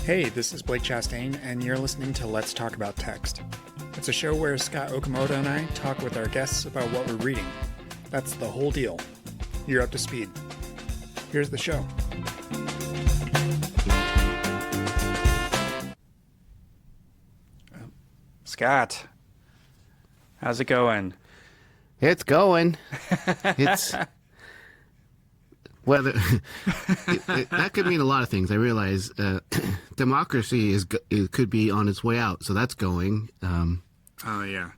Hey, this is Blake Chastain, and you're listening to Let's Talk About Text. It's a show where Scott Okamoto and I talk with our guests about what we're reading. That's the whole deal. You're up to speed. Here's the show. Scott, how's it going? It's going. It's whether that could mean a lot of things. I realize democracy it could be on its way out, so that's going. Oh yeah.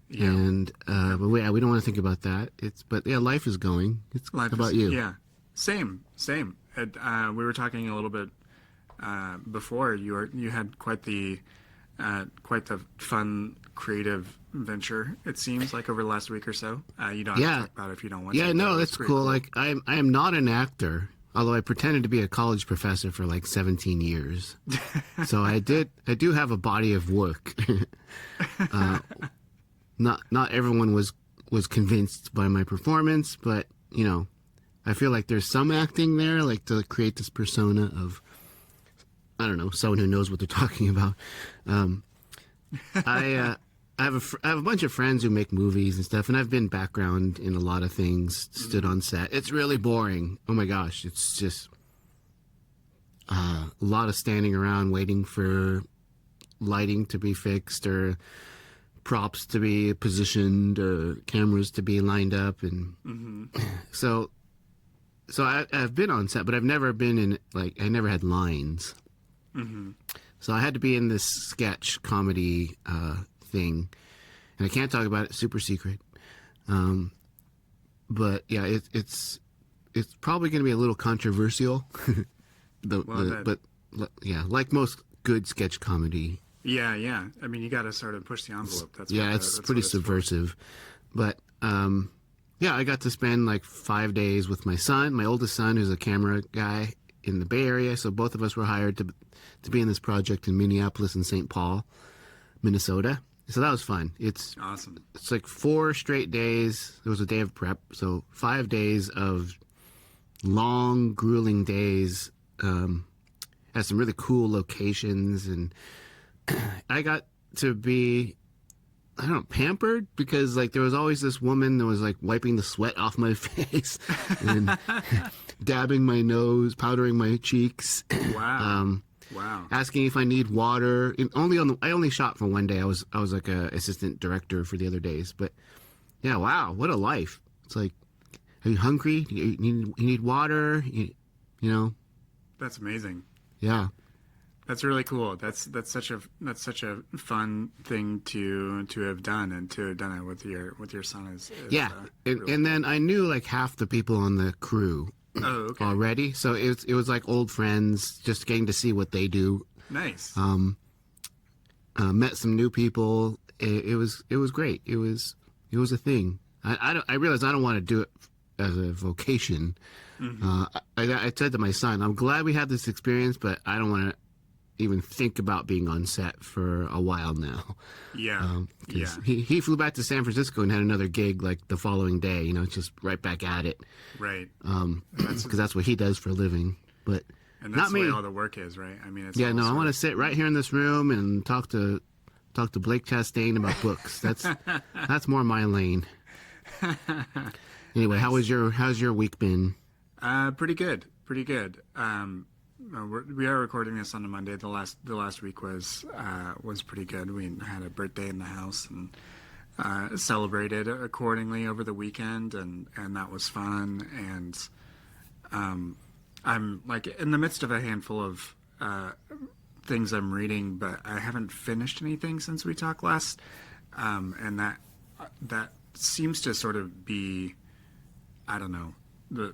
And but we don't want to think about that. But life is going. How about you? Yeah, same. And, we were talking a little bit before. You had quite the fun, creative venture. It seems like over the last week or so. You don't have to talk about it if you don't want to. Yeah, no, that's cool. Like I am not an actor, although I pretended to be a college professor for like 17 years. So I do have a body of work. Not everyone was convinced by my performance, but I feel like there's some acting there, like to create this persona of, I don't know, someone who knows what they're talking about. I have a bunch of friends who make movies and stuff, and I've been background in a lot of things, stood on set. It's really boring. Oh my gosh, it's just a lot of standing around waiting for lighting to be fixed or props to be positioned or cameras to be lined up, and so I've been on set, but I've never been in, like, I never had lines. So I had to be in this sketch comedy thing, and I can't talk about it. Super secret. But yeah, it's probably going to be a little controversial. But yeah, like most good sketch comedy. Yeah. I mean, you got to sort of push the envelope. It's pretty subversive. But yeah, I got to spend like 5 days with my son, my oldest son, who's a camera guy in the Bay Area. So both of us were hired to be in this project in Minneapolis and St. Paul, Minnesota. So that was fun. It's awesome. It's like 4 straight days. There was a day of prep. So 5 days of long, grueling days. Had some really cool locations, and I got to be, I don't know, pampered, because like there was always this woman that was like wiping the sweat off my face and dabbing my nose, powdering my cheeks. Wow. Wow. Asking if I need water. I only shot for one day. I was like a assistant director for the other days. But yeah, wow, what a life. It's like, are you hungry? You need water? You know? That's amazing. Yeah. That's really cool. That's such a fun thing to have done, and to have done it with your son is yeah. Really and then I knew like half the people on the crew. Oh, okay. Already, so it was like old friends, just getting to see what they do. Nice. Met some new people. It was great. It was a thing. I realized I don't want to do it as a vocation. I said to my son, I'm glad we had this experience, but I don't want to even think about being on set for a while now. Yeah. He flew back to San Francisco and had another gig like the following day, just right back at it. Right. Because that's what he does for a living. But and that's not me. The way all the work is, right? I mean, it's I want to sit right here in this room and talk to Blake Chastain about books. That's more my lane. Anyway, how's your week been? Pretty good. We are recording this on a Monday. The last week was pretty good. We had a birthday in the house and celebrated accordingly over the weekend, and that was fun. And I'm like in the midst of a handful of things I'm reading, but I haven't finished anything since we talked last. And that seems to sort of be, I don't know, the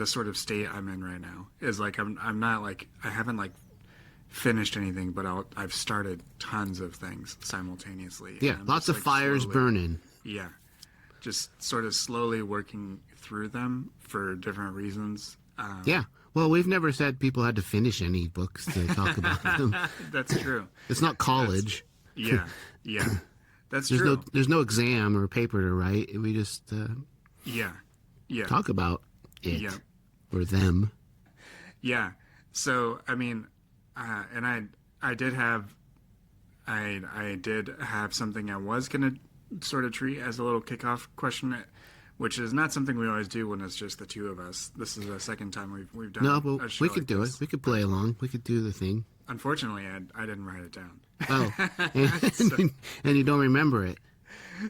sort of state I'm in right now is like I'm not like I haven't like finished anything, but I've started tons of things simultaneously. Yeah, lots of fires burning. Yeah, just sort of slowly working through them for different reasons. Yeah, well, we've never said people had to finish any books to talk about them. That's true. It's not college. Yeah, that's true. There's no exam or paper to write. We just talk about it or them. Yeah. So I mean, and I did have I did have something I was gonna sort of treat as a little kickoff question, which is not something we always do when it's just the two of us. This is the second time we've done No, a but show we could like do this. it. We could play along. We could do the thing. Unfortunately, I didn't write it down. Oh, and you don't remember it.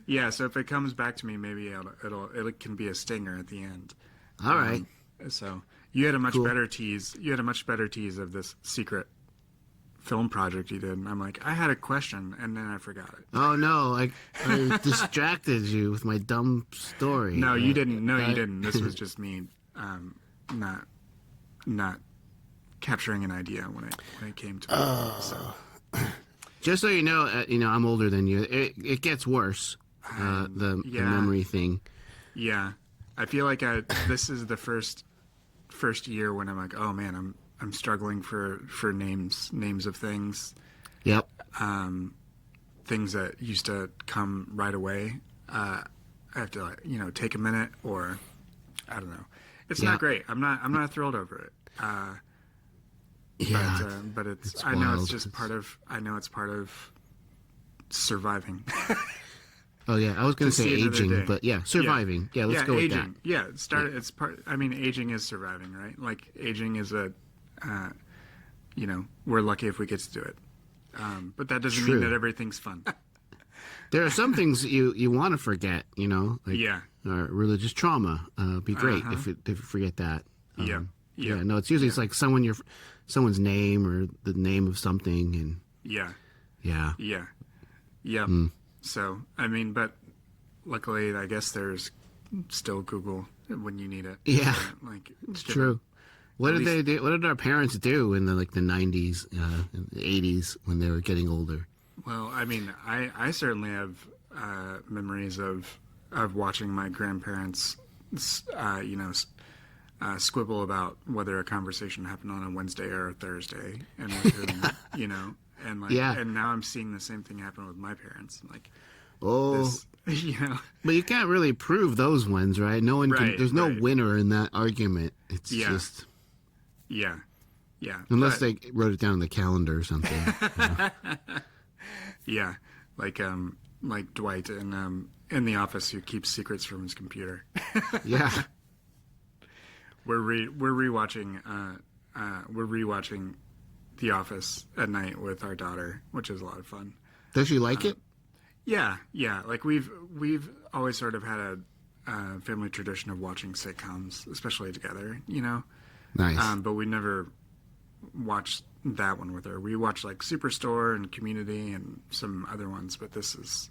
Yeah, so if it comes back to me, maybe it can be a stinger at the end. All right. So you had a much Cool. better tease. You had a much better tease of this secret film project you did, and I'm like, I had a question, and then I forgot it. Oh no, I distracted you with my dumb story. No, you didn't. No, you didn't. This was just me, not capturing an idea when it came to it. So. Just so you know, I'm older than you. It gets worse. The memory thing. Yeah, I feel like this is the first year when I'm like, oh man, I'm struggling for names of things. Yep. Things that used to come right away. I have to take a minute, or I don't know. It's not great. I'm not thrilled over it. Yeah. But it's I wild. know it's just part of surviving. Oh yeah, I was going to say see another day. aging, but yeah, surviving. Yeah, let's go aging. with that. Yeah, it's part. I mean, aging is surviving, right? Like aging is we're lucky if we get to do it. But that doesn't True. mean that everything's fun. There are some things you want to forget, like Yeah. religious trauma. Be great if you forget that. Yeah. No, it's usually it's like someone's name or the name of something, and Yeah. yeah. So I mean, but luckily, I guess there's still Google when you need it. Yeah. Like It's true. What did they do? What did our parents do in the 90s, and the 80s when they were getting older? Well, I mean, I certainly have memories of watching my grandparents, squibble about whether a conversation happened on a Wednesday or a Thursday, and with whom, and like, Yeah. and now I'm seeing the same thing happen with my parents. Like, Oh, this, but you can't really prove those ones, right? No one can. Right, There's no right. winner in that argument. It's Yeah. just yeah. unless But- they wrote it down on the calendar or something. Yeah, like Dwight in The Office, who keeps secrets from his computer. Yeah. We're rewatching The Office at night with our daughter, which is a lot of fun. Does she like it? Yeah. Like we've always sort of had a family tradition of watching sitcoms, especially together. Nice. But we never watched that one with her. We watched like Superstore and Community and some other ones, but this is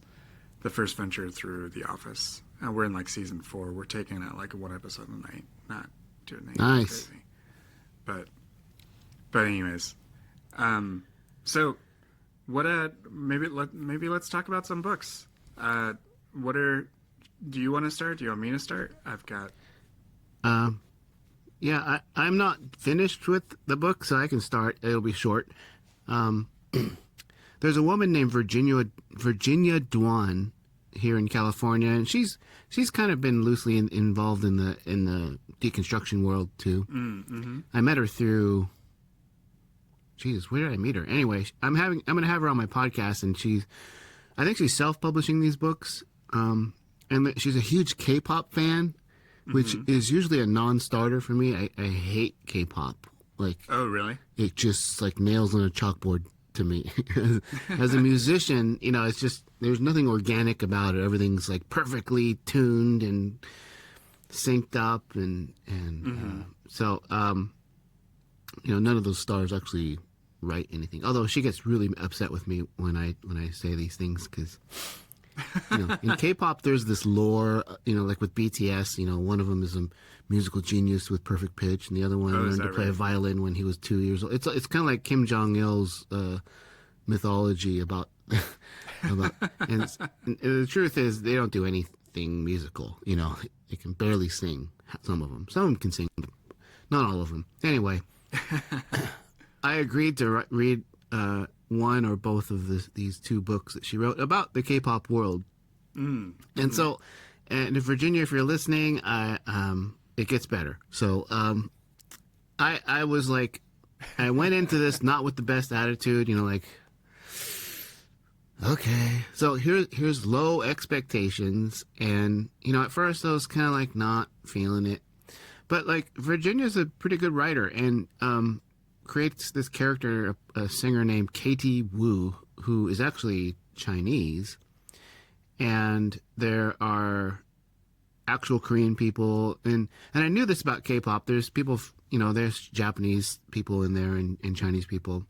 the first venture through The Office. We're in like season 4. We're taking it like one episode a night, not doing anything Nice. crazy. But anyways, so what? Maybe let's talk about some books. Do you want to start? Do you want me to start? I've got. Yeah, I'm not finished with the book, so I can start. It'll be short. There's a woman named Virginia Duan here in California, and she's kind of been loosely involved in the deconstruction world too. Mm-hmm. I met her through. Jesus, where did I meet her? Anyway, I'm gonna have her on my podcast, and I think she's self-publishing these books. And she's a huge K-pop fan, which is usually a non-starter for me. I hate K-pop. Like, Oh, really? it just like nails on a chalkboard to me. As a musician, it's just there's nothing organic about it. Everything's like perfectly tuned and synced up, and so none of those stars actually write anything. Although she gets really upset with me when I say these things because. In K-pop, there's this lore, like with BTS, one of them is a musical genius with perfect pitch, and the other one learned to play a violin when he was 2 years old. It's kind of like Kim Jong-il's mythology about, and the truth is they don't do anything musical. They can barely sing. Some of them can sing, but not all of them. Anyway, I agreed to read one or both of these two books that she wrote about the K-pop world. And so, and Virginia, if you're listening, it gets better. So, I was like, I went into this not with the best attitude, like, okay. So here's low expectations, and at first I was kind of like not feeling it, but like Virginia's a pretty good writer, and creates this character, a singer named Katie Wu, who is actually Chinese, and there are actual Korean people, and I knew this about K-pop. There's people, there's Japanese people in there and Chinese people,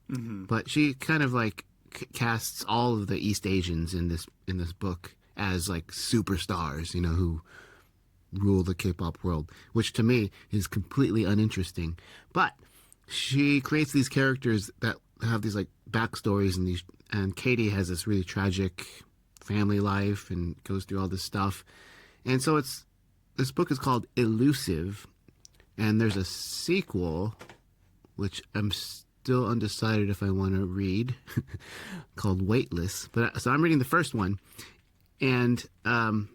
but she kind of like casts all of the East Asians in this book as like superstars, who rule the K-pop world, which to me is completely uninteresting. But she creates these characters that have these like backstories, and Katie has this really tragic family life and goes through all this stuff. And so this book is called Elusive, and there's a sequel, which I'm still undecided if I want to read, called Weightless. So I'm reading the first one, and I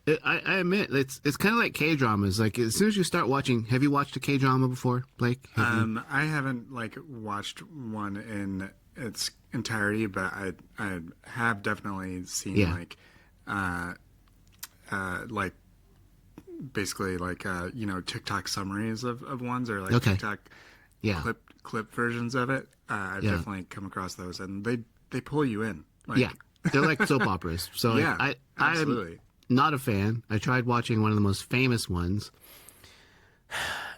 admit it's kind of like K-dramas. Like as soon as you start watching, have you watched a K-drama before, Blake? I haven't like watched one in its entirety, but I have definitely seen like basically like TikTok summaries of ones, or like TikTok clip versions of it. I've definitely come across those, and they pull you in. Like, they're like soap operas. So like, absolutely. I'm not a fan. I tried watching one of the most famous ones.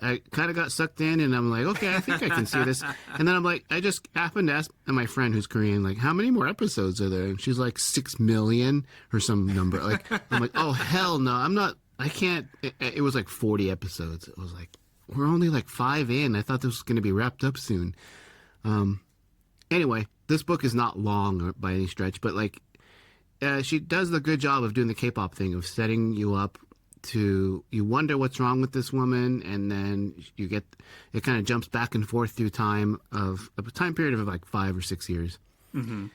I kind of got sucked in, and I'm like, okay, I think I can see this. And then I'm like, I just happened to ask my friend who's Korean, like, how many more episodes are there? And she's like 6 million or some number. Like, I'm like, oh hell no, I can't. It was like 40 episodes. It was like, we're only like 5 in. I thought this was going to be wrapped up soon. Anyway, this book is not long by any stretch, but like, she does the good job of doing the K-pop thing, of setting you up to, you wonder what's wrong with this woman, and then it kind of jumps back and forth through time of a time period of like 5 or 6 years. And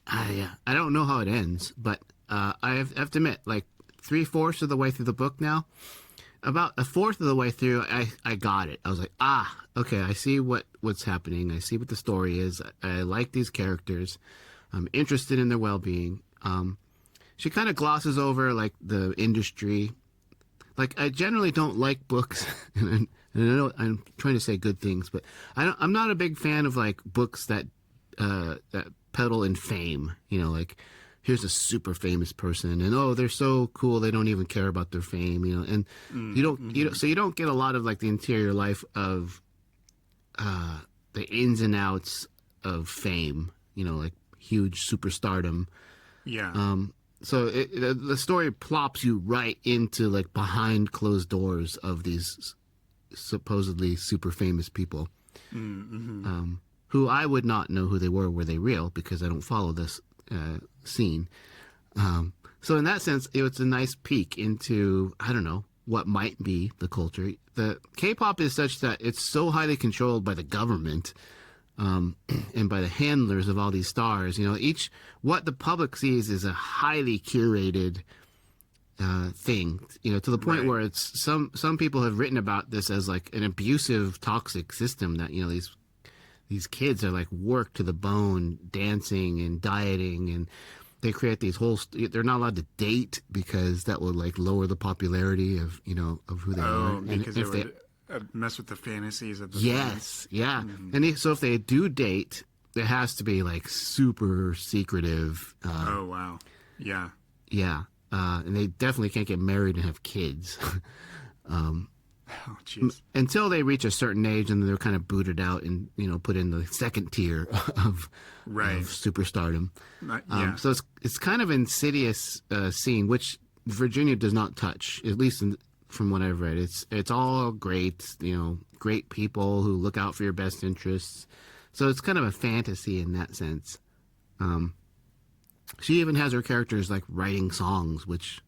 I don't know how it ends, but I have to admit, like 3/4 of the way through the book now, about a fourth of the way through, I got it. I was like, okay, I see what's happening. I see what the story is. I like these characters. I'm interested in their well-being. She kind of glosses over like the industry. Like, I generally don't like books, and I know I'm trying to say good things, but I'm not a big fan of like books that peddle in fame. Like, here's a super famous person, and they're so cool they don't even care about their fame. And so you don't get a lot of like the interior life of the ins and outs of fame. Like huge superstardom. Yeah. So the story plops you right into like behind closed doors of these supposedly super famous people, who I would not know who they were they real, because I don't follow this scene. So in that sense, it's a nice peek into, I don't know, what might be the culture. The K-pop is such that it's so highly controlled by the government, and by the handlers of all these stars. What the public sees is a highly curated thing, to the point where it's some people have written about this as like an abusive, toxic system, that these kids are like worked to the bone, dancing and dieting, and they create these they're not allowed to date because that would like lower the popularity of who they are. Because it would mess with the fantasies of the fans. And so if they do date, it has to be like super secretive. Oh wow. Yeah. And they definitely can't get married and have kids. Oh jeez. Until they reach a certain age, and then they're kind of booted out and put in the second tier of superstardom. So it's kind of insidious scene, which Virginia does not touch, at least from what I've read. It's all great, great people who look out for your best interests. So it's kind of a fantasy in that sense. She even has her characters like writing songs, which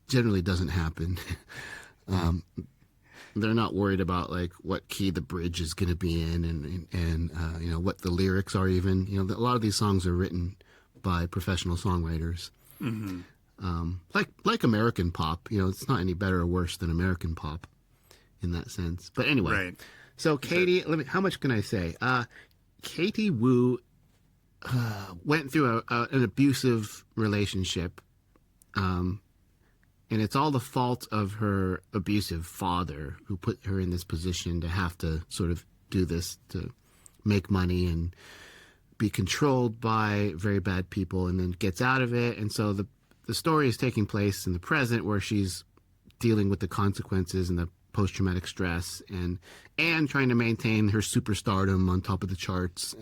generally doesn't happen. They're not worried about like what key the bridge is going to be in, and what the lyrics are even. A lot of these songs are written by professional songwriters. Like American pop. It's not any better or worse than American pop in that sense. But anyway, Right. so Katie, how much can I say? Katie Wu went through an abusive relationship, and it's all the fault of her abusive father, who put her in this position to have to sort of do this to make money and be controlled by very bad people, and then gets out of it. And so the story is taking place in the present, where she's dealing with the consequences and the post-traumatic stress, and trying to maintain her superstardom on top of the charts,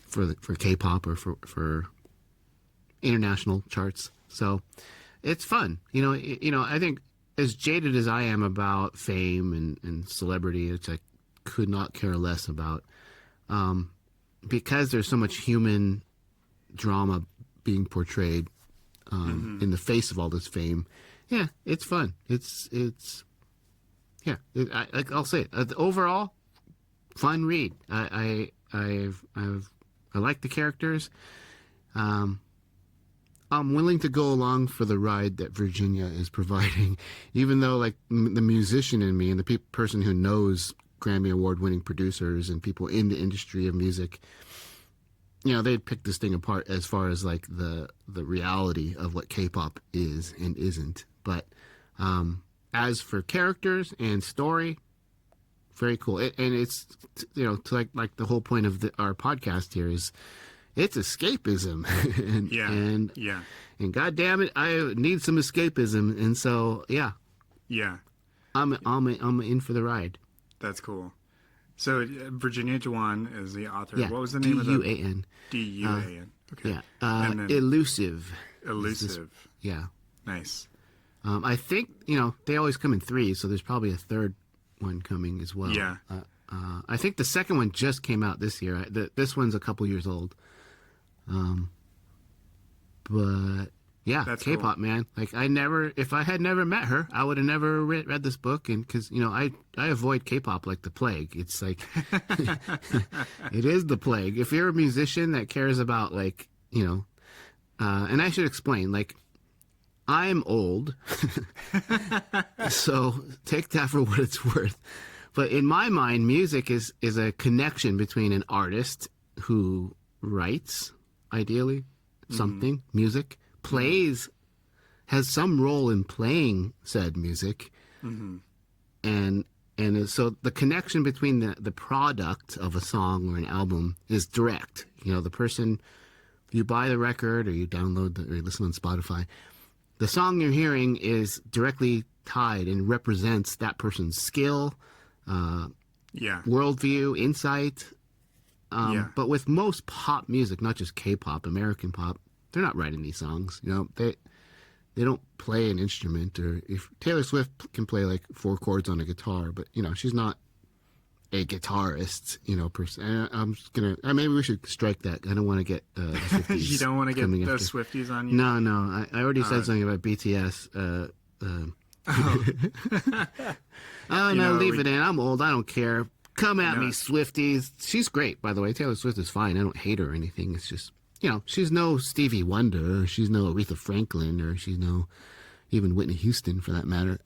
for K-pop or for international charts. So it's fun. I think, as jaded as I am about fame and celebrity, which I could not care less about, because there's so much human drama being portrayed in the face of all this fame. Yeah, it's fun. I'll say it. Overall, fun read. I like the characters. I'm willing to go along for the ride that Virginia is providing, even though, like, the musician in me and the person who knows Grammy Award-winning producers and people in the industry of music, they'd pick this thing apart as far as, like, the reality of what K-pop is and isn't. But as for characters and story, very cool. And it's, like the whole point of our podcast here is, it's escapism. And God damn it, I need some escapism. And so, yeah, I'm in for the ride. That's cool. So Virginia Duan is the author. Yeah. What was the name of the Duan? Duan. Okay. Yeah. And then Elusive. Elusive. Yeah. Nice. I think they always come in threes, so there's probably a third one coming as well. Yeah. I think the second one just came out this year. This one's a couple years old. But yeah, That's K-pop, cool. man. Like, if I had never met her, I would have never read this book. And because I avoid K-pop like the plague. It's like it is the plague. If you're a musician that cares about, like, and I should explain, like, I'm old, so take that for what it's worth. But in my mind, music is a connection between an artist who writes, ideally, something, music, plays, has some role in playing said music, and so the connection between the product of a song or an album is direct. The person, you buy the record or you download or you listen on Spotify, the song you're hearing is directly tied and represents that person's skill, worldview, insight. But with most pop music, not just K-pop, American pop, they're not writing these songs. They don't play an instrument. Or if Taylor Swift can play like 4 chords on a guitar, but she's not a guitarist. Per se. I'm just gonna. Maybe we should strike that. I don't want to get the Swifties. You don't want to get the after. Swifties on you? No. I already said something about BTS. Leave it in. I'm old. I don't care. Come at me, Swifties. She's great, by the way. Taylor Swift is fine. I don't hate her or anything. It's just, she's no Stevie Wonder, or she's no Aretha Franklin, or she's no even Whitney Houston, for that matter.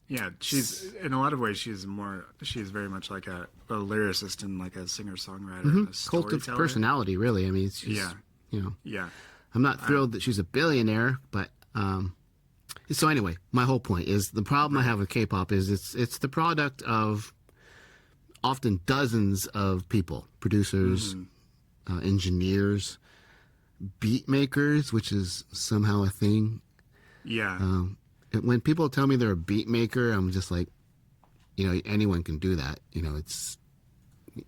Yeah, she's, in a lot of ways, she's very much like a lyricist and like a singer-songwriter, and a Cult of storyteller. personality, really. I mean, it's just, Yeah. I'm not thrilled that she's a billionaire, but so anyway, my whole point is the problem I have with K-pop is it's the product of often dozens of people, producers, engineers, beat makers, which is somehow a thing. Yeah. When people tell me they're a beat maker, I'm just like, anyone can do that. It's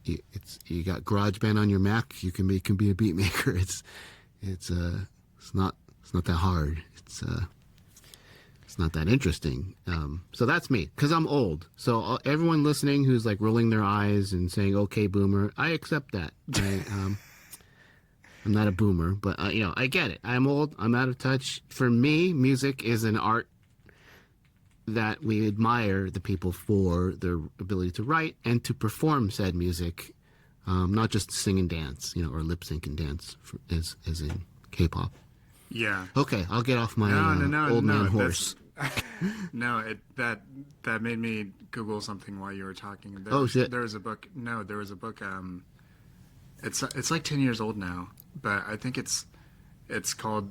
you got GarageBand on your Mac, you can be a beat maker. It's not that hard. It's not that interesting. So that's me, because I'm old. So everyone listening who's like rolling their eyes and saying, "Okay, boomer," I accept that. I'm not a boomer, but I get it. I'm old. I'm out of touch. For me, music is an art that we admire the people for their ability to write and to perform said music, not just sing and dance, or lip sync and dance, as in K-pop. Yeah. Okay, I'll get off my No, old man no. horse. No, that made me Google something while you were talking. Shit. There was a book. No, there was a book. It's like 10 years old now, but I think it's called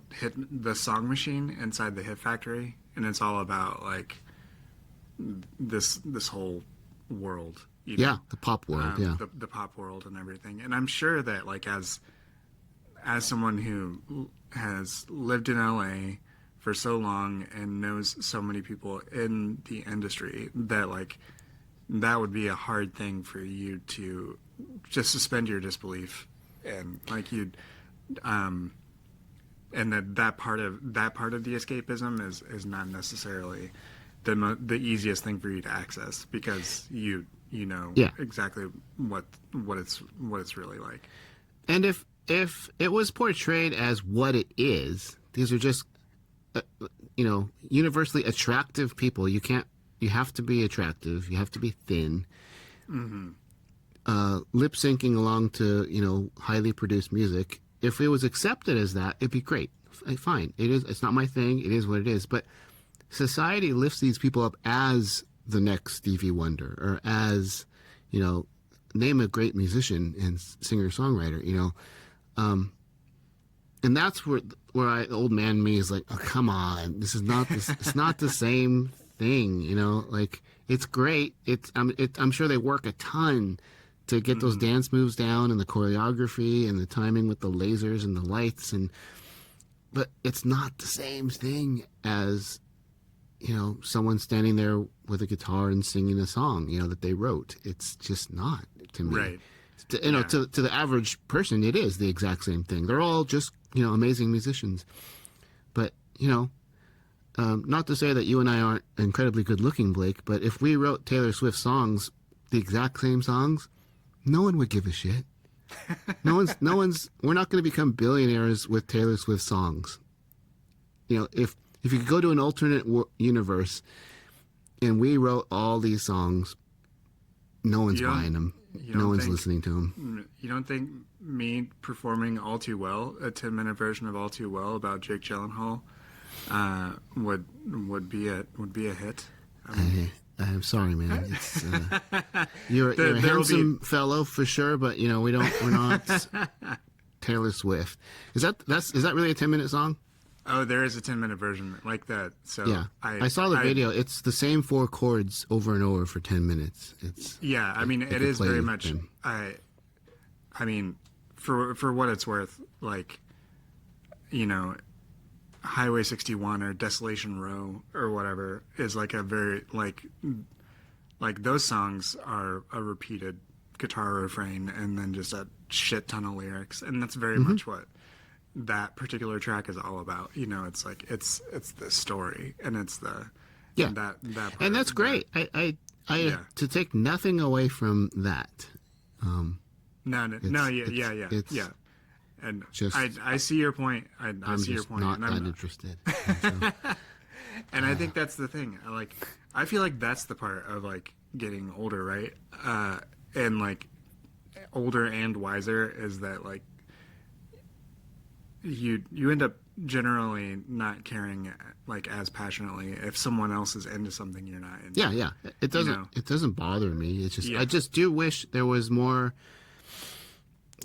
The Song Machine Inside the Hit Factory, and it's all about like this whole world. Yeah, the pop world. Yeah. The pop world and everything. And I'm sure that like as someone who has lived in LA for so long and knows so many people in the industry, that like that would be a hard thing for you to just suspend your disbelief, and like you'd and that part of the escapism is not necessarily the easiest thing for you to access, because you know exactly what it's really like. And if it was portrayed as what it is, these are just universally attractive people. You have to be attractive. You have to be thin. Mm-hmm. Lip syncing along to highly produced music. If it was accepted as that, it'd be great. Fine. It is. It's not my thing. It is what it is. But society lifts these people up as the next Stevie Wonder, or as name a great musician and singer-songwriter. And that's where the old man me is like, oh, come on, this is not this. It's not the same thing. Like, it's great. I'm sure they work a ton to get those dance moves down, and the choreography and the timing with the lasers and the lights, but it's not the same thing as someone standing there with a guitar and singing a song that they wrote. It's just not, to me. Right. To the average person, it is the exact same thing. They're all just amazing musicians, but not to say that you and I aren't incredibly good looking, Blake, but if we wrote Taylor Swift songs, the exact same songs, no one would give a shit. We're not going to become billionaires with Taylor Swift songs. If you could go to an alternate universe and we wrote all these songs, no one's buying them. No one's listening to them. You don't think me performing All Too Well, a 10-minute version of All Too Well about Jake Gyllenhaal, would be a hit? I'm sorry, man. It's, you're a handsome fellow for sure, but we're not Taylor Swift. Is that really a 10-minute song? Oh, there is a 10-minute version like that. So yeah, I saw the video. It's the same 4 chords over and over for 10 minutes. It is very much. Them. I mean, for what it's worth, like, Highway 61 or Desolation Row or whatever is like a very like those songs are a repeated guitar refrain and then just a shit ton of lyrics, and that's very much what that particular track is all about. It's like it's the story, and it's the that part, and that's great. I to take nothing away from that. Yeah. And I see your point. I see your point. I'm not interested. And I think that's the thing. I feel like that's the part of like getting older, right? And like older and wiser is that like you end up generally not caring like as passionately if someone else is into something you're not into. Yeah. It doesn't bother me. It's just I just do wish there was more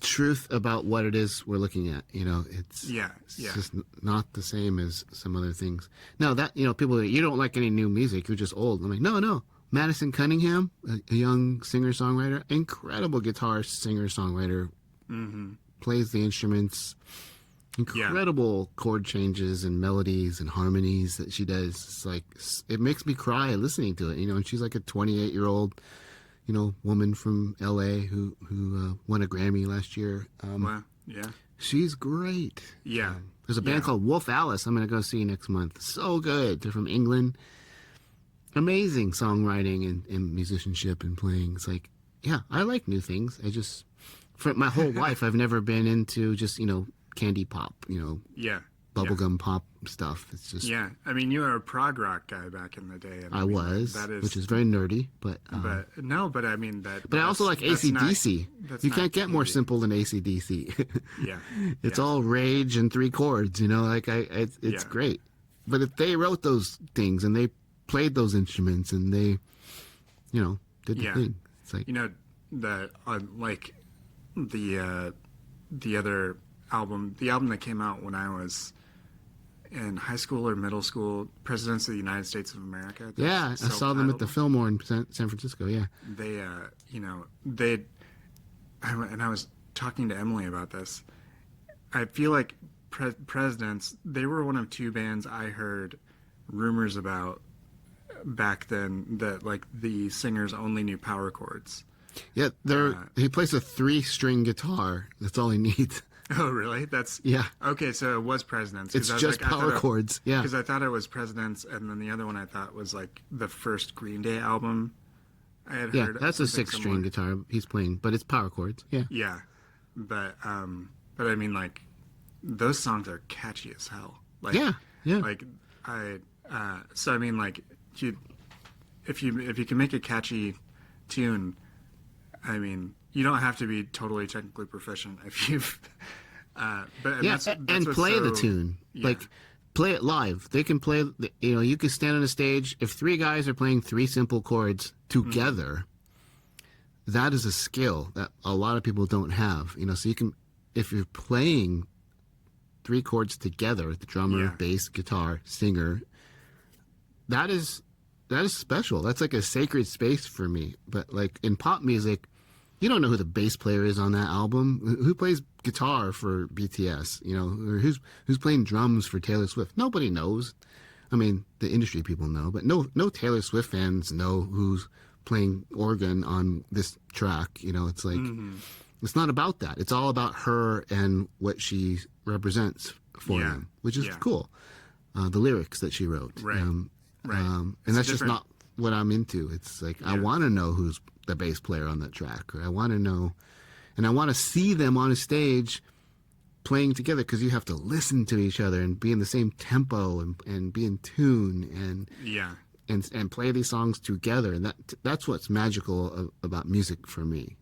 truth about what it is we're looking at. It's just not the same as some other things. Now that people are, you don't like any new music, you're just old. I'm like, no. Madison Cunningham, a young singer-songwriter, incredible guitar singer-songwriter, plays the instruments, incredible chord changes and melodies and harmonies that she does. It's like, it makes me cry listening to it, and she's like a 28-year-old woman from LA who won a Grammy last year. Wow. Yeah. She's great. Yeah. There's a band called Wolf Alice I'm going to go see next month. So good. They're from England. Amazing songwriting and musicianship and playing. It's like, I like new things. For my whole life, I've never been into just, candy pop, Yeah. bubblegum pop stuff. It's just Yeah, I mean, you were a prog rock guy back in the day. And I mean, was, that is, which is very nerdy, but no, but I mean that. but I also like AC/DC. You can't get more simple than AC/DC. Yeah, It's all rage and 3 chords. You know, like it's great. But if they wrote those things and they played those instruments and they, you know, did the thing, it's like, you know, like the other album, the album that came out when I was in high school or middle school, Presidents of the United States of America. Yeah, I saw them at the Fillmore in San Francisco. Yeah, they, you know, and I was talking to Emily about this. I feel like Presidents, they were one of 2 bands I heard rumors about back then that like the singers only knew power chords. Yeah, he plays a 3-string guitar. That's all he needs. Oh, really? That's Okay, so it was Presidents. It's just power chords. Yeah, because I thought it was Presidents, and then the other one I thought was like the first Green Day album. I had heard. That's a 6-string guitar he's playing, but it's power chords. Yeah. Yeah, but I mean, like, those songs are catchy as hell. Like, yeah. Like so I mean, like, if you can make a catchy tune, I mean, you don't have to be totally technically proficient if you've. But yeah, and play the tune. Yeah. Like, play it live. They can play. You know, you can stand on a stage. If 3 guys are playing 3 simple chords together, that is a skill that a lot of people don't have. You know, so you can, if you're playing 3 chords together, the drummer, bass, guitar, singer, that is special. That's like a sacred space for me. But like in pop music, you don't know who the bass player is on that album. Who plays guitar for BTS? You know, or who's playing drums for Taylor Swift? Nobody knows. I mean, the industry people know, but no Taylor Swift fans know who's playing organ on this track. You know, it's like it's not about that. It's all about her and what she represents for them, which is cool. The lyrics that she wrote, right? And that's just not what I'm into. It's like I want to know who's the bass player on that track, or I want to know, and I want to see them on a stage playing together, because you have to listen to each other and be in the same tempo and be in tune and play these songs together, and that's what's magical about music for me.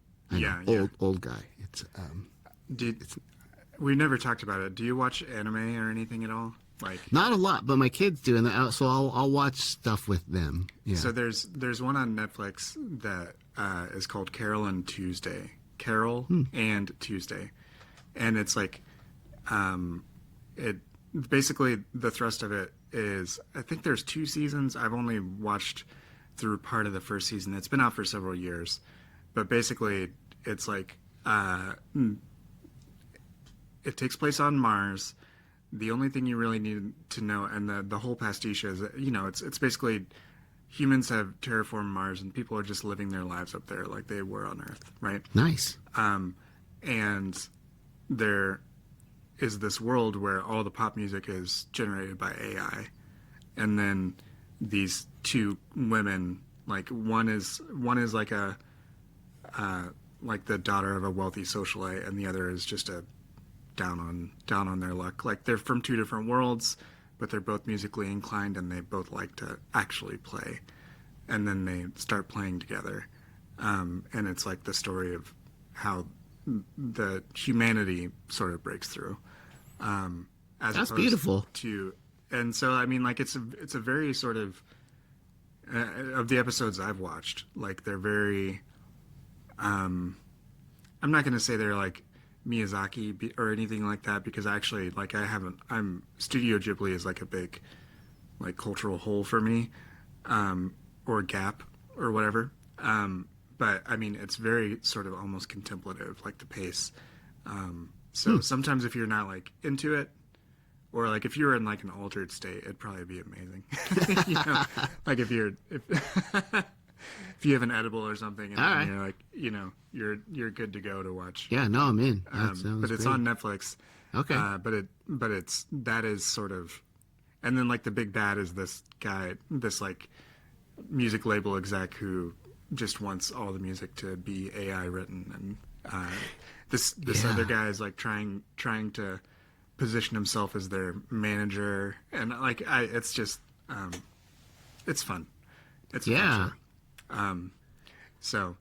Old guy. We never talked about it. Do you watch anime or anything at all? Like, not a lot, but my kids do, and so I'll watch stuff with them. Yeah. So there's one on Netflix that is called Carol and Tuesday. Carol and Tuesday, and it's like, it basically, the thrust of it is, I think there's 2 seasons. I've only watched through part of the first season. It's been out for several years, but basically it's like it takes place on Mars. The only thing you really need to know, and the whole pastiche is, you know, it's basically humans have terraformed Mars and people are just living their lives up there like they were on Earth, right? Nice. And there is this world where all the pop music is generated by AI, and then these 2 women, like one is like a like the daughter of a wealthy socialite, and the other is just a down on their luck. Like, they're from 2 different worlds, but they're both musically inclined, and they both like to actually play, and then they start playing together, and it's like the story of how the humanity sort of breaks through. That's beautiful. And so I mean, like, it's a very sort of the episodes I've watched, like, they're very I'm not going to say they're like Miyazaki or anything like that, because actually, like, Studio Ghibli is like a big, like, cultural hole for me, or gap or whatever. But I mean, it's very sort of almost contemplative, like the pace. So sometimes if you're not like into it, or like if you're in like an altered state, it'd probably be amazing. You know, like if you have an edible or something, and you're like, you know, you're good to go to watch. Yeah, no, I'm in. But it's on Netflix. Okay. But that is sort of, and then like the big bad is this guy, this like music label exec who just wants all the music to be AI written, and this other guy is like trying to position himself as their manager, and like it's just it's fun. It's a fun show. So.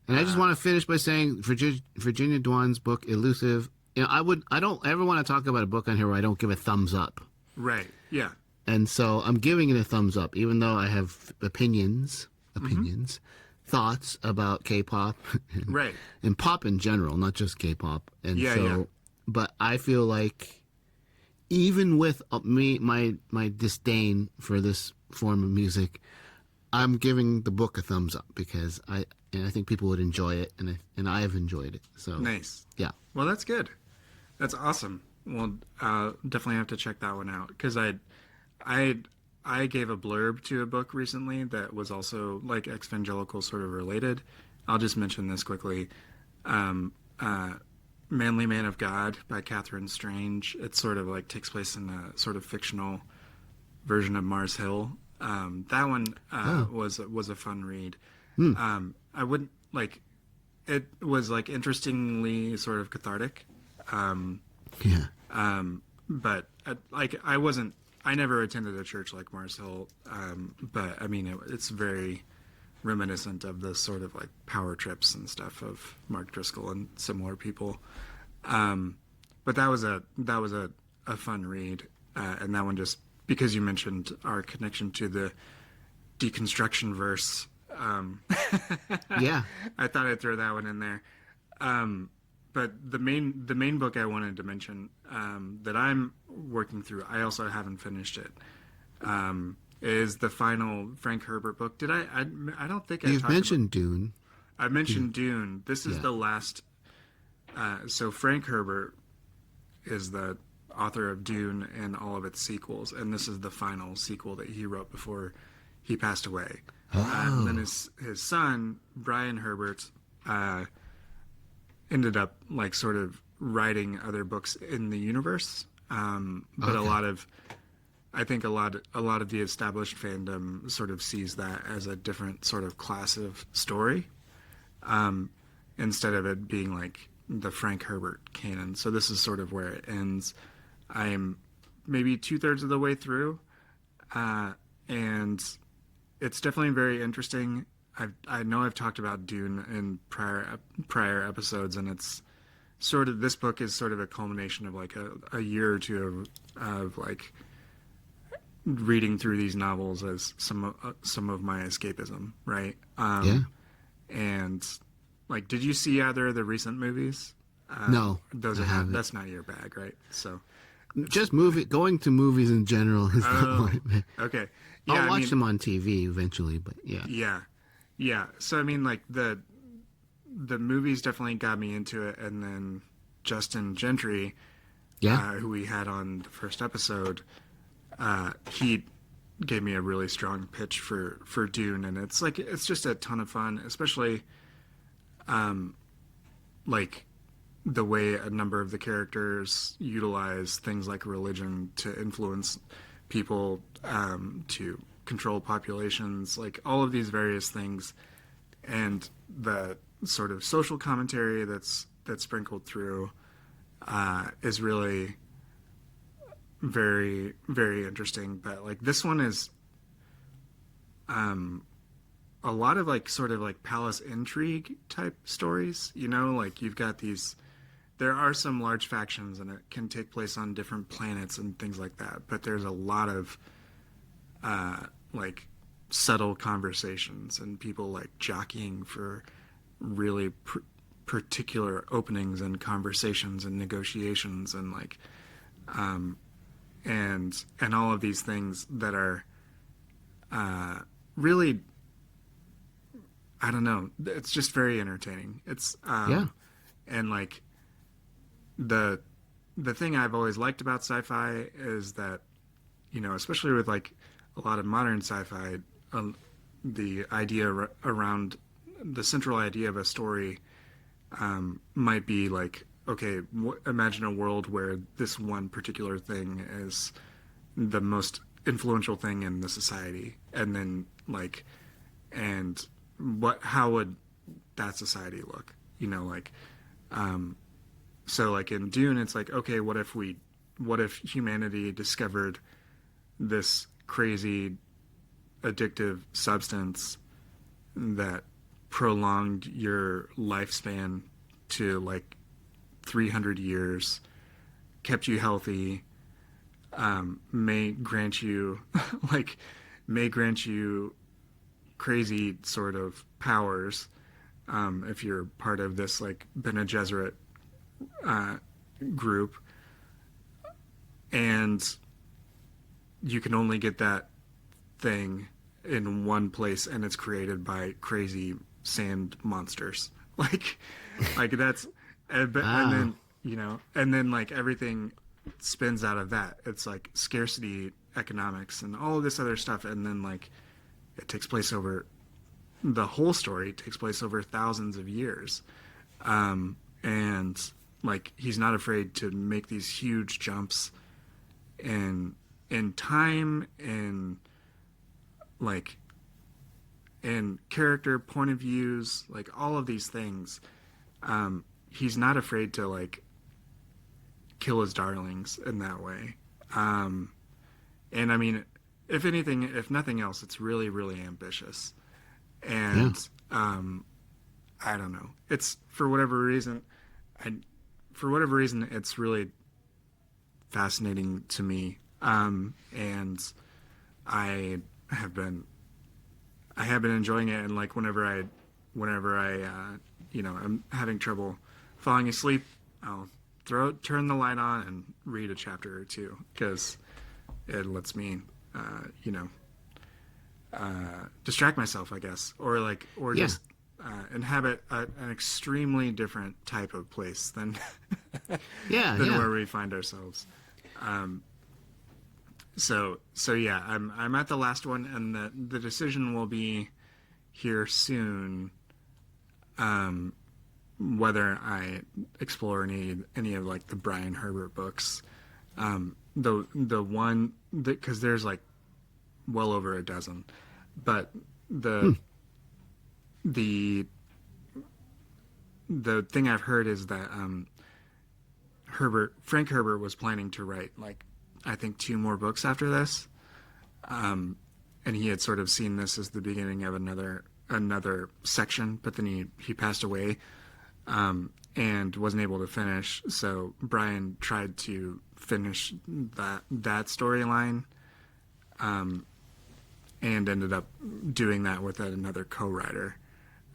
And I just want to finish by saying Virginia Duan's book Elusive. You know, I don't ever want to talk about a book on here where I don't give a thumbs up. Right. Yeah. And so I'm giving it a thumbs up, even though I have opinions, thoughts about K-pop, Right, and pop in general, not just K-pop. And but I feel like even with my disdain for this form of music, I'm giving the book a thumbs up because I think people would enjoy it, and I have enjoyed it. So nice. Yeah. Well, that's good. That's awesome. Well, definitely have to check that one out because I gave a blurb to a book recently that was also like evangelical sort of related. I'll just mention this quickly. Manly Man of God by Catherine Strange. It sort of like takes place in a sort of fictional version of Mars Hill. That one was a fun read. I wouldn't like. It was like interestingly sort of cathartic. But I never attended a church like Mars Hill. But I mean, it's very reminiscent of the sort of like power trips and stuff of Mark Driscoll and similar people. But that was a fun read, and that one just because you mentioned our connection to the deconstruction verse. Yeah, I thought I'd throw that one in there. But the main book I wanted to mention that I'm working through, I also haven't finished it. Is the final Frank Herbert book? Did I don't think you've mentioned Dune. I mentioned Dune. This is the last. So Frank Herbert is the author of Dune and all of its sequels, and this is the final sequel that he wrote before he passed away. And then his son Brian Herbert ended up like sort of writing other books in the universe, but a lot of the established fandom sort of sees that as a different sort of class of story, instead of it being like the Frank Herbert canon. So this is sort of where it ends. I am maybe 2/3 of the way through, and it's definitely very interesting. I know I've talked about Dune in prior episodes, and it's sort of, this book is sort of a culmination of like a year or two of like reading through these novels as some of my escapism, right? And like, did you see either of the recent movies? No, those are that's not your bag, right? So just going to movies in general is not my. Okay. Yeah, I'll watch them on TV eventually, but yeah. So I mean, like the movies definitely got me into it, and then Justin Gentry, who we had on the first episode, he gave me a really strong pitch for Dune, and it's just a ton of fun, especially like the way a number of the characters utilize things like religion to influence people, to control populations, like all of these various things, and the sort of social commentary that's sprinkled through is really very, very interesting. But like this one is a lot of like sort of like palace intrigue type stories, like you've got there are some large factions, and it can take place on different planets and things like that, but there's a lot of like subtle conversations and people like jockeying for really particular openings and conversations and negotiations, and like and all of these things that are really, I don't know, it's just very entertaining. It's and like the thing I've always liked about sci-fi is that, especially with like a lot of modern sci-fi, the idea around the central idea of a story might be like, okay, imagine a world where this one particular thing is the most influential thing in the society, and then like, and how would that society look? So like in Dune, it's like, okay, what if we what if humanity discovered this crazy addictive substance that prolonged your lifespan to like 300 years, kept you healthy, may grant you crazy sort of powers, if you're part of this like Bene Gesserit group, and you can only get that thing in one place, and it's created by crazy sand monsters. Like that's, and then, you know, and then like everything spins out of that. It's like scarcity economics and all of this other stuff, and then like it takes place over, the whole story takes place over thousands of years, and like he's not afraid to make these huge jumps in time, and like in character point of views, like all of these things. He's not afraid to like kill his darlings in that way. And I mean, if anything, if nothing else, it's really, really ambitious. And I don't know. It's for whatever reason, it's really fascinating to me. And I have been enjoying it. And like whenever I you know, I'm having trouble falling asleep, I'll turn the light on and read a chapter or two, because it lets me, you know, distract myself, I guess, or just inhabit an extremely different type of place than where we find ourselves. So yeah, I'm at the last one, and the decision will be here soon, whether I explore any of like the Brian Herbert books, the one that, because there's like well over a dozen, but the thing I've heard is that Frank Herbert was planning to write like, I think 2 more books after this, and he had sort of seen this as the beginning of another section, but then he passed away, and wasn't able to finish. So Brian tried to finish that storyline, and ended up doing that with another co-writer.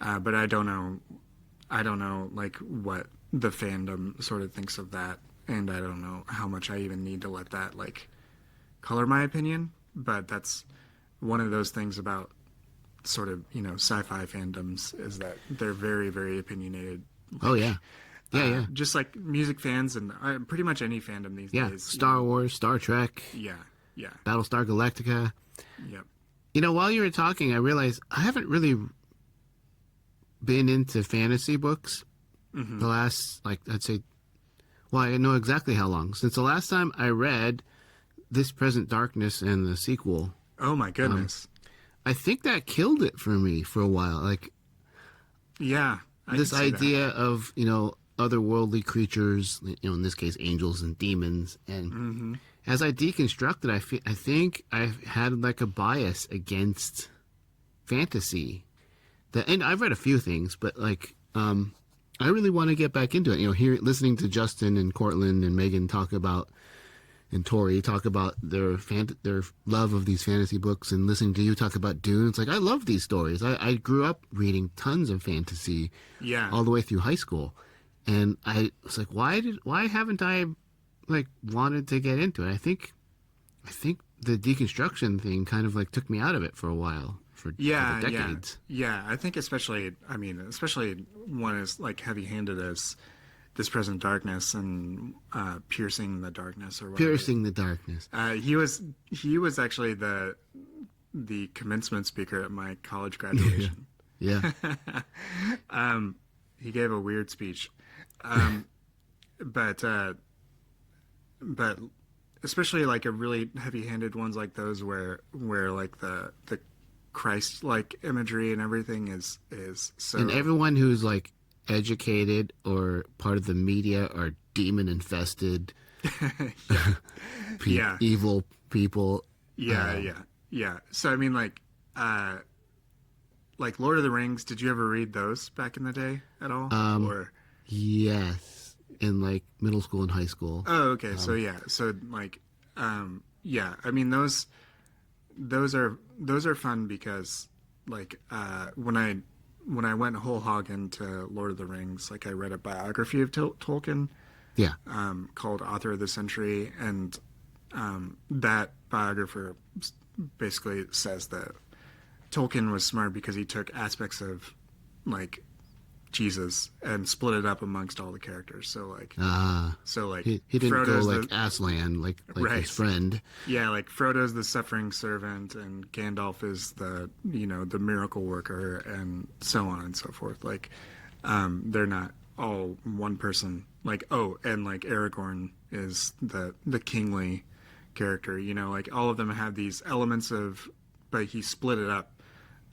But I don't know like what the fandom sort of thinks of that, and I don't know how much I even need to let that like color my opinion. But that's one of those things about sort of, you know, sci-fi fandoms, is that they're very, very opinionated. Like, oh yeah. Yeah. Just like music fans and pretty much any fandom these days. Star Wars, Star Trek. Yeah. Battlestar Galactica. Yep. You know, while you were talking, I realized I haven't really been into fantasy books the last, like, I'd say, well, I know exactly how long. Since the last time I read This Present Darkness and the sequel. Oh my goodness. I think that killed it for me for a while. Like, yeah, this idea of, you know, otherworldly creatures, you know, in this case, angels and demons. And as I deconstructed, I think I've had like a bias against fantasy. And I've read a few things, but like, I really want to get back into it. You know, listening to Justin and Cortland and Megan talk about, and Tori talk about their love of these fantasy books, and listening to you talk about Dune. It's like, I love these stories. I grew up reading tons of fantasy, all the way through high school, and I was like, why haven't I like wanted to get into it? I think the deconstruction thing kind of like took me out of it for a while, for decades. Yeah, I think especially one as like heavy-handed as This Present Darkness and Piercing the Darkness, or whatever. Piercing the Darkness. He was actually the commencement speaker at my college graduation. Yeah. He gave a weird speech, but especially like a really heavy-handed ones like those where like the Christ-like imagery and everything is so. And everyone who's like educated or part of the media are demon infested. Yeah. evil people. Yeah, yeah. So I mean, like Lord of the Rings. Did you ever read those back in the day at all? Or Yes, in like middle school and high school. oh, okay. So yeah. So like, yeah. I mean, those are fun because like when I went whole hog into Lord of the Rings, like I read a biography of Tolkien Yeah. called Author of the Century, and that biographer basically says that Tolkien was smart because he took aspects of like Jesus and split it up amongst all the characters. So like He didn't Frodo's go like the, Aslan, like right. his friend. Yeah, like Frodo's the suffering servant, and Gandalf is the the miracle worker, and so on and so forth. Like, they're not all one person. Like, oh, and like Aragorn is the kingly character. Like all of them have these elements of, but he split it up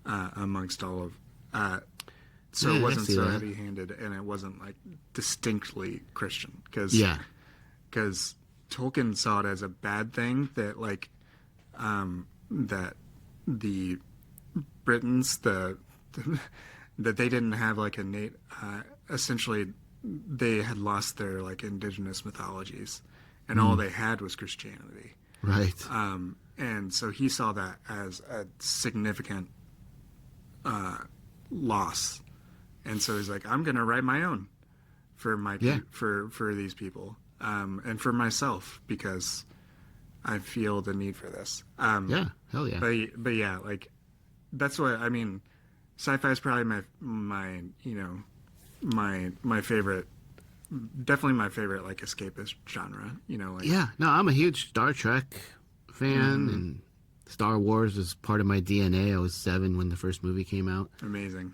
amongst all of. So Yeah, it I wasn't see so that. heavy-handed, and it wasn't like distinctly Christian, because because Tolkien saw it as a bad thing that like that the Britons that they didn't have like a essentially they had lost their like indigenous mythologies, and all they had was Christianity. Right. And so he saw that as a significant loss, and so he's like, I'm gonna write my own for for these people, and for myself, because I feel the need for this. Yeah. Hell yeah. But yeah, like that's what I mean. Sci-fi is probably my favorite, definitely my favorite like escapist genre. Like Yeah. No, I'm a huge Star Trek fan, and Star Wars is part of my DNA. I was 7 when the first movie came out. amazing.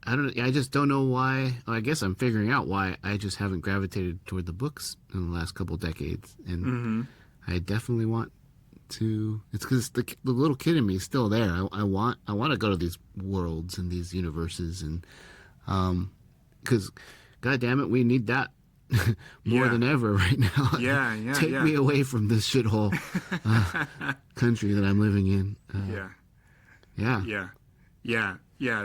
I just don't know why. Well, I guess I'm figuring out why I just haven't gravitated toward the books in the last couple decades, and I definitely want to. It's because the little kid in me is still there. I want to go to these worlds and these universes, and because, God damn it, we need that more than ever right now. Yeah. Take me away from this shithole country that I'm living in. Yeah.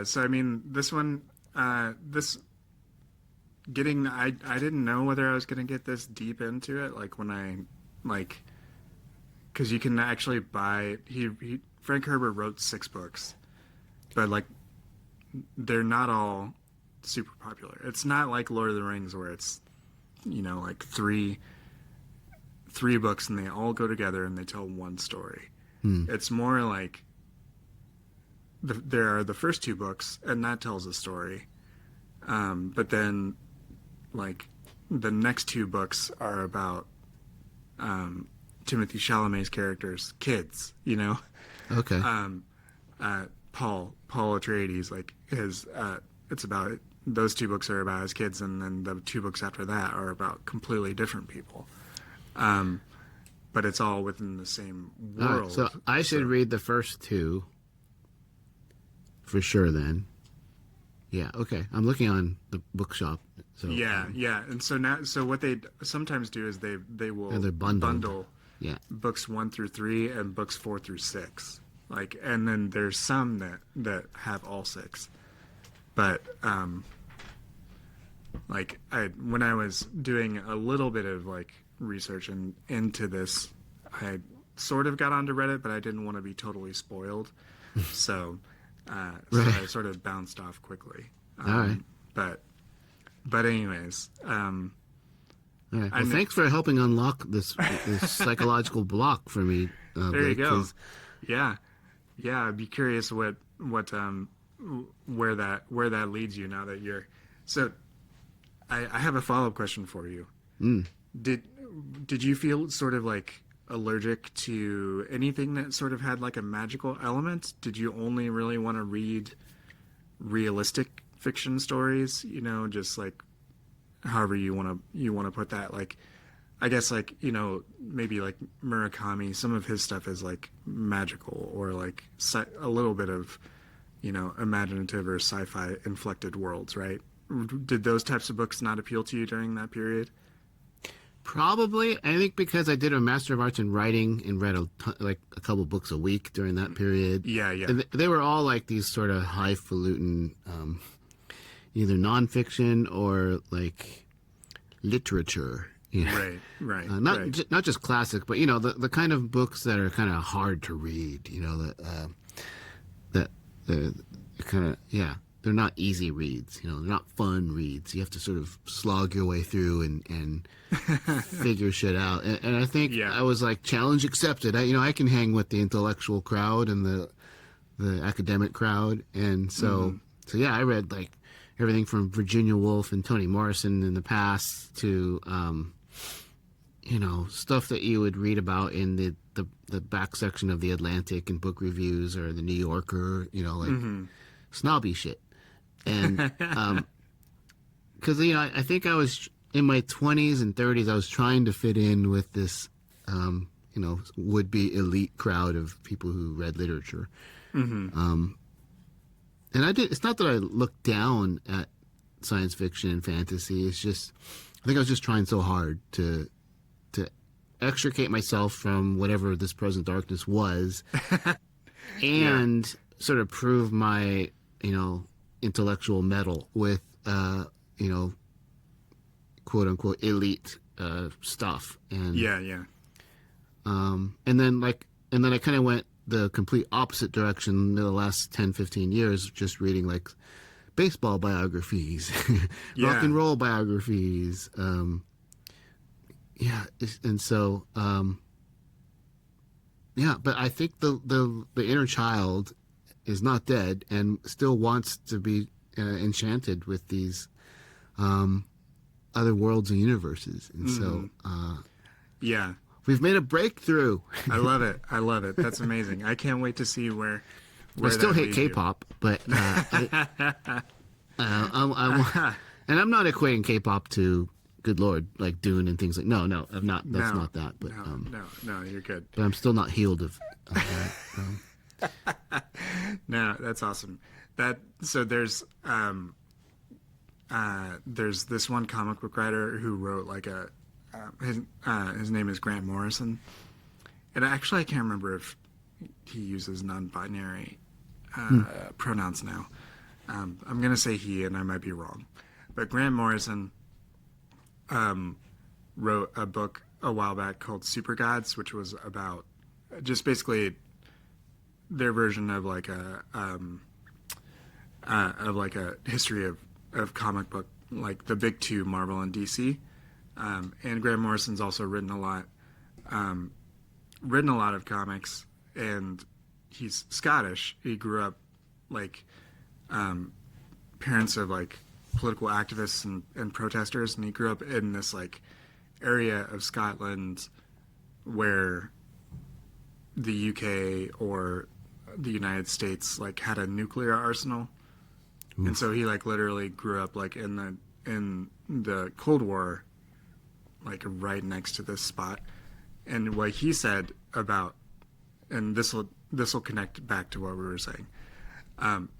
So I mean, this one, I didn't know whether I was gonna get this deep into it. Like when I like, because you can actually buy. Frank Herbert wrote 6 books, but like, they're not all super popular. It's not like Lord of the Rings where it's, like three books and they all go together and they tell one story. It's more like there are the first 2 books and that tells a story, but then like the next 2 books are about Timothy Chalamet's characters, kids. Okay. Paul Atreides, like his it's about, those 2 books are about his kids, and then the 2 books after that are about completely different people, but it's all within the same world. Right, so I should read the first 2 for sure then. Yeah, okay. I'm looking on the bookshop. So yeah. And so what they sometimes do is they will they're bundle yeah. books 1 through 3 and books 4 through 6. Like, and then there's some that have all 6. But like when I was doing a little bit of like research into this, I sort of got onto Reddit, but I didn't want to be totally spoiled, so I sort of bounced off quickly. All right. But anyways, all right. Well, thanks for helping unlock this psychological block for me. There Blake, you go. Yeah. I'd be curious what where that leads you now that you're. So, I have a follow-up question for you. Did you feel sort of like allergic to anything that sort of had like a magical element? Did you only really want to read realistic fiction stories? Just like however you want to put that. Like, I guess like maybe like Murakami. Some of his stuff is like magical or like a little bit of imaginative or sci-fi inflected worlds, right? Did those types of books not appeal to you during that period? Probably, I think because I did a Master of Arts in writing and read like a couple books a week during that period. Yeah, yeah. And they were all like these sort of highfalutin, either nonfiction or like literature. You know? Right. Not just classic, but the kind of books that are kind of hard to read. That kind of they're not easy reads. They're not fun reads. You have to sort of slog your way through and figure shit out. And I think I was like, challenge accepted. I can hang with the intellectual crowd and the academic crowd, and so I read like everything from Virginia Woolf and Toni Morrison in the past to stuff that you would read about in the back section of the Atlantic and book reviews or the New Yorker. Snobby shit. And because I think I was in my 20s and 30s, I was trying to fit in with this would-be elite crowd of people who read literature. And it's not that I looked down at science fiction and fantasy. It's just I think I was just trying so hard to extricate myself from whatever this present darkness was and sort of prove my intellectual mettle with quote unquote elite stuff. And and then I kind of went the complete opposite direction in the last 10-15 years, just reading like baseball biographies, rock and roll biographies, and so but I think the inner child is not dead and still wants to be enchanted with these other worlds and universes, and so we've made a breakthrough. I love it. That's amazing. I can't wait to see where I still hate K-pop, but and I'm not equating K-pop to, good Lord, like Dune and things like. No, I'm not. That's not that. But no, you're good. But I'm still not healed of that. No, that's awesome. So there's this one comic book writer who wrote like his name is Grant Morrison, and actually I can't remember if he uses non-binary pronouns now. I'm gonna say he, and I might be wrong, but Grant Morrison wrote a book a while back called Supergods, which was about just basically their version of like a history of comic book, like the big two, Marvel and DC. And Grant Morrison's also written a lot of comics, and he's Scottish. He grew up like parents of like political activists and protesters, and he grew up in this like area of Scotland where the UK or the United States like had a nuclear arsenal. Oof. And so he like literally grew up like in the Cold War, like right next to this spot. And what he said about, and this will connect back to what we were saying.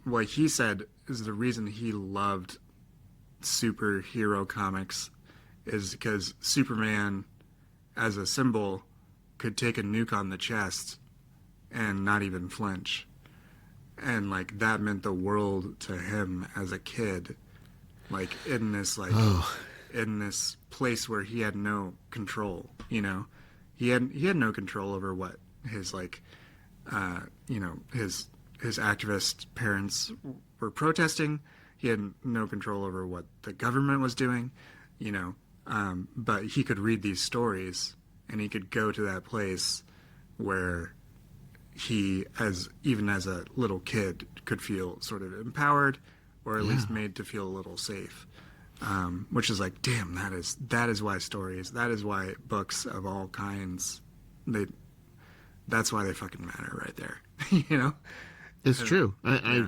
What he said is the reason he loved superhero comics is because Superman, as a symbol, could take a nuke on the chest and not even flinch. And like that meant the world to him as a kid, like in this in this place where he had no control. He had no control over what his like his activist parents were protesting. He had no control over what the government was doing, but he could read these stories and he could go to that place where he, even as a little kid, could feel sort of empowered, or at least made to feel a little safe. Which is like, damn, that is why stories, that is why books of all kinds, that's why they fucking matter right there. It's true. I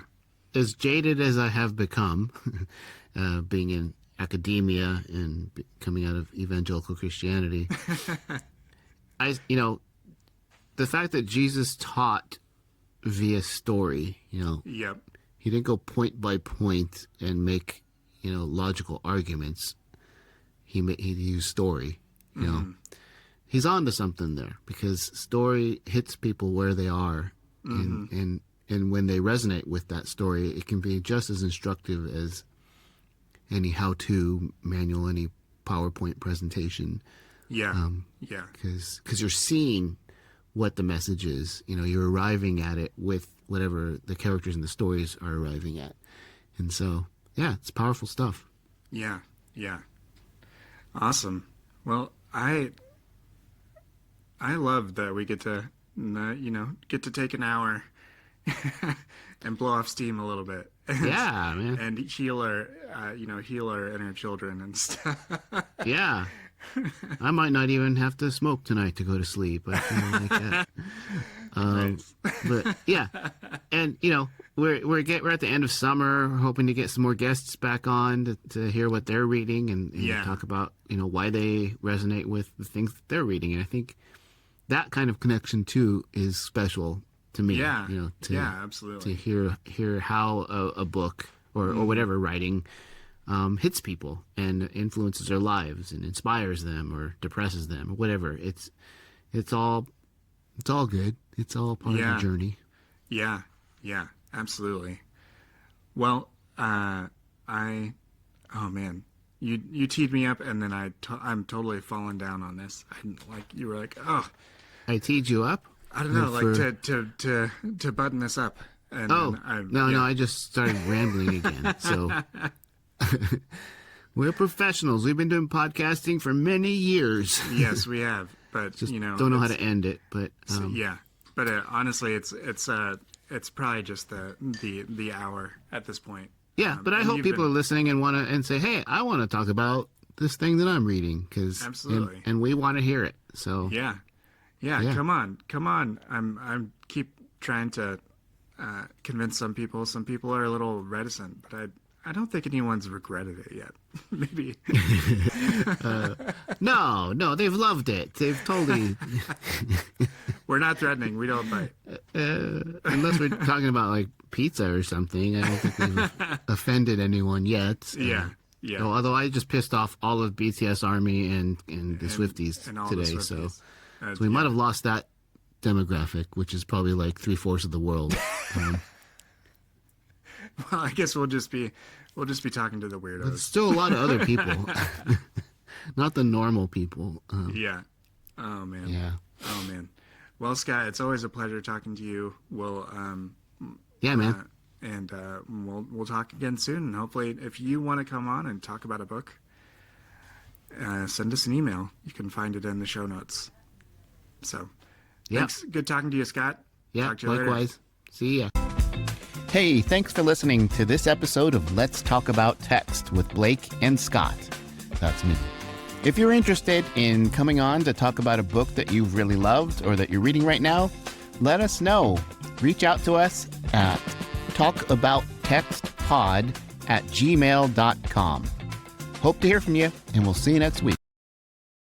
as jaded as I have become, being in academia and coming out of evangelical Christianity, the fact that Jesus taught via story, Yep. He didn't go point by point and make, logical arguments. He used story. You know, he's on to something there, because story hits people where they are, and when they resonate with that story, it can be just as instructive as any how-to manual, any PowerPoint presentation. Yeah. Because you're seeing what the message is. You know, you're arriving at it with whatever the characters in the stories are arriving at. And so, yeah, it's powerful stuff. Yeah. Awesome. Well, I love that we get to, take an hour and blow off steam a little bit. Yeah, man. And heal our inner children and stuff. Yeah. I might not even have to smoke tonight to go to sleep. I feel like that. Nice. But yeah, and we're at the end of summer, hoping to get some more guests back on to hear what they're reading and talk about why they resonate with the things that they're reading. And I think that kind of connection too is special to me. Yeah, absolutely. To hear how a book or whatever writing hits people and influences their lives and inspires them or depresses them or whatever. It's all good. It's all part of the journey. Yeah, absolutely. Well, oh man, you teed me up, and then I'm totally falling down on this. You were like, oh, I teed you up. I don't know, to button this up. And no, I just started rambling again. So we're professionals. We've been doing podcasting for many years. Yes, we have, but just don't know how to end it. But but honestly, it's probably just the hour at this point. Yeah, but I hope people are listening and say, hey, I want to talk about this thing that I'm reading, absolutely, and we want to hear it. So yeah. Come on. I'm keep trying to convince some people. Some people are a little reticent, but I don't think anyone's regretted it yet. Maybe. No, they've loved it. They've totally. We're not threatening. We don't bite. Unless we're talking about like pizza or something. I don't think we've offended anyone yet. Yeah. Although I just pissed off all of BTS Army and the Swifties today, so we might have lost that demographic, which is probably like 3/4 of the world. Well, I guess we'll just be talking to the weirdos. There's still a lot of other people, not the normal people. Yeah. Oh man. Yeah. Oh man. Well, Scott, it's always a pleasure talking to you. We'll yeah, man. And we'll talk again soon. And hopefully, if you want to come on and talk about a book, send us an email. You can find it in the show notes. So, thanks. Good talking to you, Scott. Yeah, talk to you likewise. Later. See ya. Hey, thanks for listening to this episode of Let's Talk About Text with Blake and Scott. That's me. If you're interested in coming on to talk about a book that you've really loved or that you're reading right now, let us know. Reach out to us at talkabouttextpod@gmail.com. Hope to hear from you, and we'll see you next week.